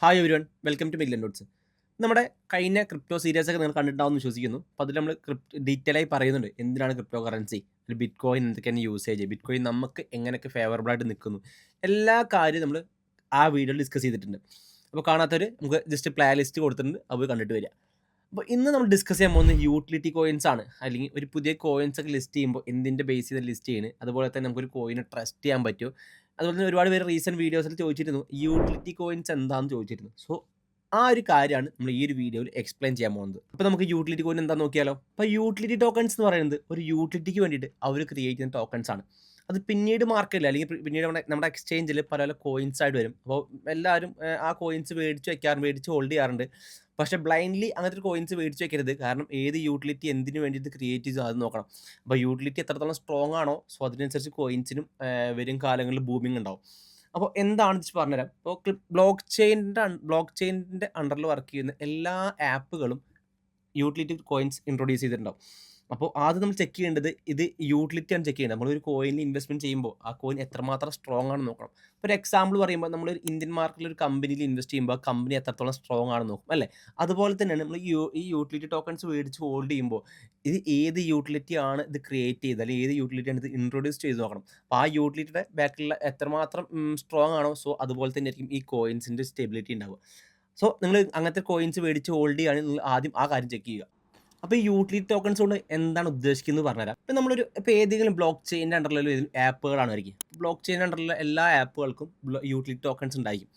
Hi everyone welcome two million dots. നമ്മുടെ കഴിഞ്ഞ crypto series ഒക്കെ നിങ്ങൾ കണ്ടിട്ടുണ്ടാവുമെന്ന് വിശ്വസിക്കുന്നു. അപ്പോൾ അതിൽ നമ്മൾ ഡീറ്റെയിൽ ആയി പറയുന്നുണ്ട് എന്തിനാണ് ക്രിപ്റ്റോ കറൻസി, ബിറ്റ് കോയിൻ എന്തൊക്കെയാണ് യൂസേജ്, ബിറ്റ് കോയിൻ നമുക്ക് എങ്ങനെയൊക്കെ ഫേവറബിൾ ആയിട്ട് നിൽക്കുന്നു, എല്ലാ കാര്യവും നമ്മൾ ആ വീഡിയോയിൽ ഡിസ്കസ് ചെയ്തിട്ടുണ്ട്. അപ്പോൾ കാണാത്തവർ നമുക്ക് ജസ്റ്റ് പ്ലേ ലിസ്റ്റ് കൊടുത്തിട്ടുണ്ട്, അത് കണ്ടിട്ട് വരിക. അപ്പോൾ ഇന്ന് നമ്മൾ ഡിസ്കസ് ചെയ്യാൻ പോകുന്നത് യൂട്ടിലിറ്റി കോയിൻസ് ആണ്. അല്ലെങ്കിൽ ഒരു പുതിയ കോയിൻസ് ഒക്കെ ലിസ്റ്റ് ചെയ്യുമ്പോൾ എന്തിൻ്റെ ബേസ് ചെയ്ത് ലിസ്റ്റ് ചെയ്യുന്നത്, അതുപോലെ തന്നെ നമുക്കൊരു കോയിനെ ട്രസ്റ്റ് ചെയ്യാൻ പറ്റുമോ. അതുപോലെ തന്നെ ഒരുപാട് പേര് റീസെൻറ്റ് വീഡിയോസിൽ ചോദിച്ചിരുന്നു യൂട്ടിലിറ്റി കോയിൻസ് എന്താണെന്ന് ചോദിച്ചിരുന്നു. സോ ആ ഒരു കാര്യമാണ് നമ്മൾ ഈ ഒരു വീഡിയോയിൽ എക്സ്പ്ലെയിൻ ചെയ്യാൻ പോകുന്നത്. അപ്പോൾ നമുക്ക് യൂട്ടിലിറ്റി കോയിൻ എന്താണെന്ന് നോക്കിയാലോ. അപ്പോൾ യൂട്ടിലിറ്റി ടോക്കൺസ് എന്ന് പറയുന്നത് ഒരു യൂട്ടിലിറ്റിക്ക് വേണ്ടിയിട്ട് അവർ ക്രിയേറ്റ് ചെയ്യുന്ന ടോക്കൺസ് ആണ്. അത് പിന്നീട് മാർക്കറ്റിൽ അല്ലെങ്കിൽ പിന്നീട് നമ്മുടെ എക്സ്ചേഞ്ചിൽ പല പല കോയിൻസ് ആയിട്ട് വരും. അപ്പോൾ എല്ലാവരും ആ കോയിൻസ് മേടിച്ച് ഹോൾഡ് ചെയ്യാറുണ്ട്. പക്ഷേ ബ്ലൈൻഡ്ലി അങ്ങനത്തെ ഒരു കോയിൻസ് മേടിച്ച് വെക്കരുത്. കാരണം ഏത് യൂട്ടിലിറ്റി എന്തിനു വേണ്ടിയിട്ട് ക്രിയേറ്റ് ചെയ്തു അത് നോക്കണം. അപ്പോൾ യൂട്ടിലിറ്റി എത്രത്തോളം സ്ട്രോങ് ആണോ, സോ അതിനനുസരിച്ച് കോയിൻസിനും വരും കാലങ്ങളിൽ ബൂമിംഗ് ഉണ്ടാവും. അപ്പോൾ എന്താണെന്ന് വെച്ച് പറഞ്ഞുതരാം. ഇപ്പോൾ ബ്ലോക്ക് ചെയിനിൻ്റെ അണ്ടറിൽ വർക്ക് ചെയ്യുന്ന എല്ലാ ആപ്പുകളും യൂട്ടിലിറ്റി കോയിൻസ് ഇൻട്രൊഡ്യൂസ് ചെയ്തിട്ടുണ്ടാവും. അപ്പോൾ ആദ്യം നമ്മൾ ചെക്ക് ചെയ്യേണ്ടത് ഇത് യൂട്ടിലിറ്റിയാണ് ചെക്ക് ചെയ്യേണ്ടത്. നമ്മളൊരു കോയിനിൽ ഇൻവെസ്റ്റ്മെന്റ് ചെയ്യുമ്പോൾ ആ കോയിൻ എത്രമാത്രം സ്ട്രോങ് ആണെന്ന് നോക്കണം. ഇപ്പോൾ ഒരു എക്സാമ്പിൾ പറയുമ്പോൾ നമ്മളൊരു ഇന്ത്യൻ മാർക്കറ്റിൽ ഒരു കമ്പനിയിൽ ഇൻവെസ്റ്റ് ചെയ്യുമ്പോൾ ആ കമ്പനി എത്രത്തോളം സ്ട്രോങ് ആണെന്ന് നോക്കും അല്ലേ. അതുപോലെ തന്നെയാണ് നമ്മൾ ഈ യൂട്ടിലിറ്റി ടോക്കൺസ് മേടിച്ച് ഹോൾഡ് ചെയ്യുമ്പോൾ ഇത് ഏത് യൂട്ടിലിറ്റി ആണ് ഇത് ക്രിയേറ്റ് ചെയ്തത്, അല്ലെങ്കിൽ ഏത് യൂട്ടിലിറ്റിയാണ് ഇത് ഇൻട്രൊഡ്യൂസ് ചെയ്ത് നോക്കണം. അപ്പോൾ ആ യൂട്ടിലിറ്റിയുടെ ബാക്കിലുള്ള എത്രമാത്രം സ്ട്രോങ് ആണോ, സോ അതുപോലെ തന്നെ ആയിരിക്കും ഈ കോയിൻസിൻ്റെ സ്റ്റെബിലിറ്റി ഉണ്ടാവുക. സോ നിങ്ങൾ അങ്ങനത്തെ കോയിൻസ് മേടിച്ച് ഹോൾഡ് ചെയ്യുകയാണെങ്കിൽ നിങ്ങൾ ആദ്യം ആ കാര്യം ചെക്ക് ചെയ്യുക. അപ്പോൾ ഈ യൂട്ടിലിറ്റി ടോക്കൺസ് കൊണ്ട് എന്താണ് ഉദ്ദേശിക്കുന്നത് പറഞ്ഞുതരാം. ഇപ്പോൾ ഏതെങ്കിലും ബ്ലോക്ക് ചെയിൻ്റെ അണ്ടറിലുള്ള ഏതെങ്കിലും ആപ്പുകളാണ് ആയിരിക്കും. ബ്ലോക്ക് ചെയിൻ്റെ അണ്ടറിലുള്ള എല്ലാ ആപ്പുകൾക്കും യൂട്ടിലിറ്റി ടോക്കൺസ് ഉണ്ടായിരിക്കും.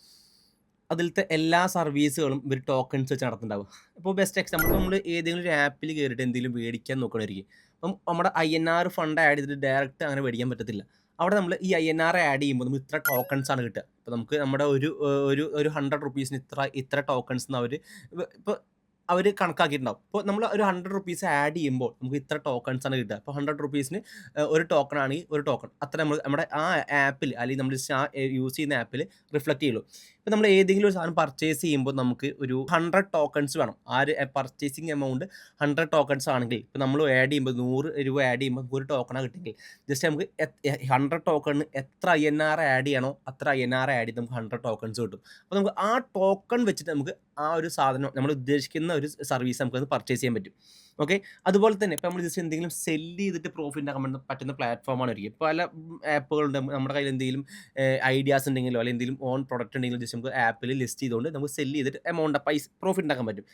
അതിലത്തെ എല്ലാ സർവീസുകളും ഇവർ ടോക്കൺസ് വെച്ച് നടത്തുന്നുണ്ടാവുക. ഇപ്പോൾ ബെസ്റ്റ് എക്സാമ്പിൾ, നമ്മൾ ഏതെങ്കിലും ഒരു ആപ്പിൽ കയറിയിട്ട് എന്തെങ്കിലും മേടിക്കാൻ നോക്കണമായിരിക്കും. അപ്പം നമ്മുടെ INR ഫണ്ട് ആഡ് ചെയ്തിട്ട് ഡയറക്റ്റ് അങ്ങനെ മേടിക്കാൻ പറ്റത്തില്ല. അവിടെ നമ്മൾ ഈ INR ആഡ് ചെയ്യുമ്പോൾ നമുക്ക് ഇത്ര ടോക്കൺസ് ആണ് കിട്ടുക. ഇപ്പോൾ നമുക്ക് നമ്മുടെ ഒരു 100 റുപ്പീസിന് ഇത്ര ടോക്കൺസ് എന്ന് ഇപ്പോൾ അവർ കണക്കാക്കിയിട്ടുണ്ടാവും. ഇപ്പോൾ നമ്മൾ ഒരു 100 റുപ്പീസ് ആഡ് ചെയ്യുമ്പോൾ നമുക്ക് ഇത്ര ടോക്കൺസ് ആണ് കിട്ടുക. അപ്പോൾ 100 റുപ്പീസിന് ഒരു ടോക്കൺ ആണെങ്കിൽ ഒരു ടോക്കൺ അത്ര നമ്മൾ നമ്മുടെ ആ ആപ്പിൽ, അല്ലെങ്കിൽ നമ്മൾ യൂസ് ചെയ്യുന്ന ആപ്പിൽ റിഫ്ലക്റ്റ് ചെയ്യുള്ളൂ. ഇപ്പോൾ നമ്മൾ ഏതെങ്കിലും ഒരു സാധനം പർച്ചേസ് ചെയ്യുമ്പോൾ നമുക്ക് ഒരു 100 ടോക്കൺസ് വേണം. ആ ഒരു പർച്ചേസിങ് എമൗണ്ട് 100 ടോക്കൺസ് ആണെങ്കിൽ, ഇപ്പോൾ നമ്മൾ ആഡ് ചെയ്യുമ്പോൾ 100 രൂപ ആഡ് ചെയ്യുമ്പോൾ നമുക്ക് ഒരു ടോക്കണാണ് കിട്ടുമെങ്കിൽ ജസ്റ്റ് നമുക്ക് 100 ടോക്കണിന് എത്ര INR ആഡ് ചെയ്യണോ അത്ര INR ആഡ് ചെയ്ത് നമുക്ക് 100 ടോക്കൺസ് കിട്ടും. അപ്പോൾ നമുക്ക് ആ ടോക്കൺ വെച്ചിട്ട് നമുക്ക് ആ ഒരു സാധനം നമ്മൾ ഉദ്ദേശിക്കുന്ന ഒരു സർവീസ് നമുക്കത് പർച്ചേസ് ചെയ്യാൻ പറ്റും. ഓക്കെ. അതുപോലെ തന്നെ ഇപ്പോൾ നമ്മൾ ജസ്റ്റ് എന്തെങ്കിലും സെല്ല് ചെയ്തിട്ട് പ്രോഫിറ്റ് ആക്കാൻ പറ്റുന്ന പ്ലാറ്റ്ഫോമാണ് ഒരുക്കി. പല ആപ്പുകളുണ്ട്. നമ്മുടെ കയ്യിൽ എന്തെങ്കിലും ഐഡിയാസ് ഉണ്ടെങ്കിലോ അല്ലെങ്കിൽ എന്തെങ്കിലും ഓൺ പ്രൊഡക്റ്റ് ഉണ്ടെങ്കിലോ ജസ്റ്റ് നമുക്ക് ആപ്പിൽ ലിസ്റ്റ് ചെയ്തുകൊണ്ട് നമുക്ക് സെല്ല് ചെയ്തിട്ട് പ്രോഫിറ്റ് ഉണ്ടാക്കാൻ പറ്റും.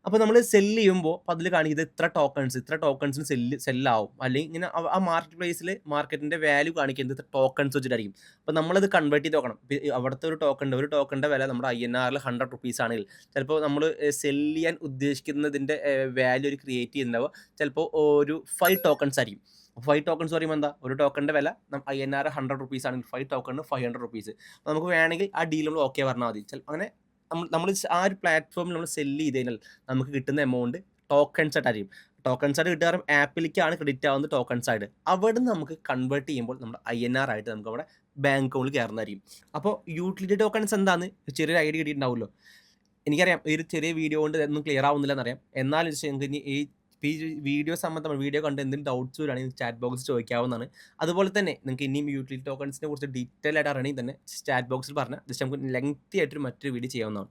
അപ്പോൾ നമ്മൾ സെല്ല് ചെയ്യുമ്പോൾ അപ്പോൾ അതിൽ കാണിക്കുന്നത് ഇത്ര ടോക്കൺസിന് സെല്ലാവും. അല്ലെങ്കിൽ ഇങ്ങനെ ആ മാർക്കറ്റിൻ്റെ വാല്യൂ കാണിക്കുന്നത് ഇത്ര ടോക്കൺസ് വെച്ചിട്ടായിരിക്കും. അപ്പോൾ നമ്മളത് കൺവേർട്ട് ചെയ്ത് നോക്കണം. ഇപ്പോൾ അവിടുത്തെ ഒരു ടോക്കണിൻ്റെ വില നമ്മുടെ INRൽ 100 റുപ്പീസ് ആണെങ്കിൽ ചിലപ്പോൾ നമ്മൾ സെല്ല് ചെയ്യാൻ ഉദ്ദേശിക്കുന്നതിൻ്റെ വാല്യൂ ഒരു ക്രിയേറ്റ് ചെയ്യുന്നുണ്ടാവുക ചിലപ്പോൾ ഒരു 5 ടോക്കൺസ് ആയിരിക്കും. 5 ടോക്കൺസ് പറയുമ്പോൾ എന്താ, ഒരു ടോക്കണിൻ്റെ വില INR 100 റുപ്പീസ് ആണെങ്കിൽ 5 ടോക്കണിന് 500 റുപ്പീസ്. അപ്പോൾ നമുക്ക് വേണമെങ്കിൽ ആ ഡീൽ നമ്മൾ ഓക്കെ പറഞ്ഞാൽ മതി. അങ്ങനെ നമ്മൾ ആ ഒരു പ്ലാറ്റ്ഫോമിൽ നമ്മൾ സെല്ല് ചെയ്ത് കഴിഞ്ഞാൽ നമുക്ക് കിട്ടുന്ന എമൗണ്ട് ടോക്കൺസ് ആയിട്ടായിരിക്കും. ടോക്കൺസ് ആയിട്ട് കിട്ടുക ആപ്പിലേക്കാണ് ക്രെഡിറ്റ് ആവുന്നത് ടോക്കൺസ് ആയിട്ട്. അവിടെ നിന്ന് നമുക്ക് കൺവേർട്ട് ചെയ്യുമ്പോൾ നമ്മുടെ INR ആയിട്ട് നമുക്ക് അവിടെ ബാങ്ക് അക്കൗണ്ടിൽ കയറുന്നതായിരിക്കും. അപ്പോൾ യൂട്ടിലിറ്റി ടോക്കൺസ് എന്താണെന്ന് ചെറിയൊരു ഐഡിയ കിട്ടിയിട്ടുണ്ടാവുമല്ലോ. എനിക്കറിയാം ഈ ഒരു ചെറിയ വീഡിയോ കൊണ്ട് ഇതൊന്നും ക്ലിയർ ആവുന്നില്ല എന്നറിയാം. എന്നാലും നിങ്ങൾക്ക് ഇനി ഈ വീഡിയോ സംബന്ധമായി വീഡിയോ കണ്ട് എന്തെങ്കിലും ഡൗട്ട്സ് വരികയാണെങ്കിൽ ചാറ്റ് ബോക്സിൽ ചോദിക്കാവുന്നതാണ്. അതുപോലെ തന്നെ നിങ്ങൾക്ക് ഇനിയും യൂട്ടിലിറ്റി ടോക്കൺസിനെ കുറിച്ച് ഡീറ്റെയിൽ ആയിട്ട് അറിയണമെങ്കിൽ തന്നെ ചാറ്റ് ബോക്സിൽ പറഞ്ഞാൽ ജസ്റ്റ് നമുക്ക് ലെങ്തി ആയിട്ടൊരു മറ്റൊരു വീഡിയോ ചെയ്യാവുന്നതാണ്.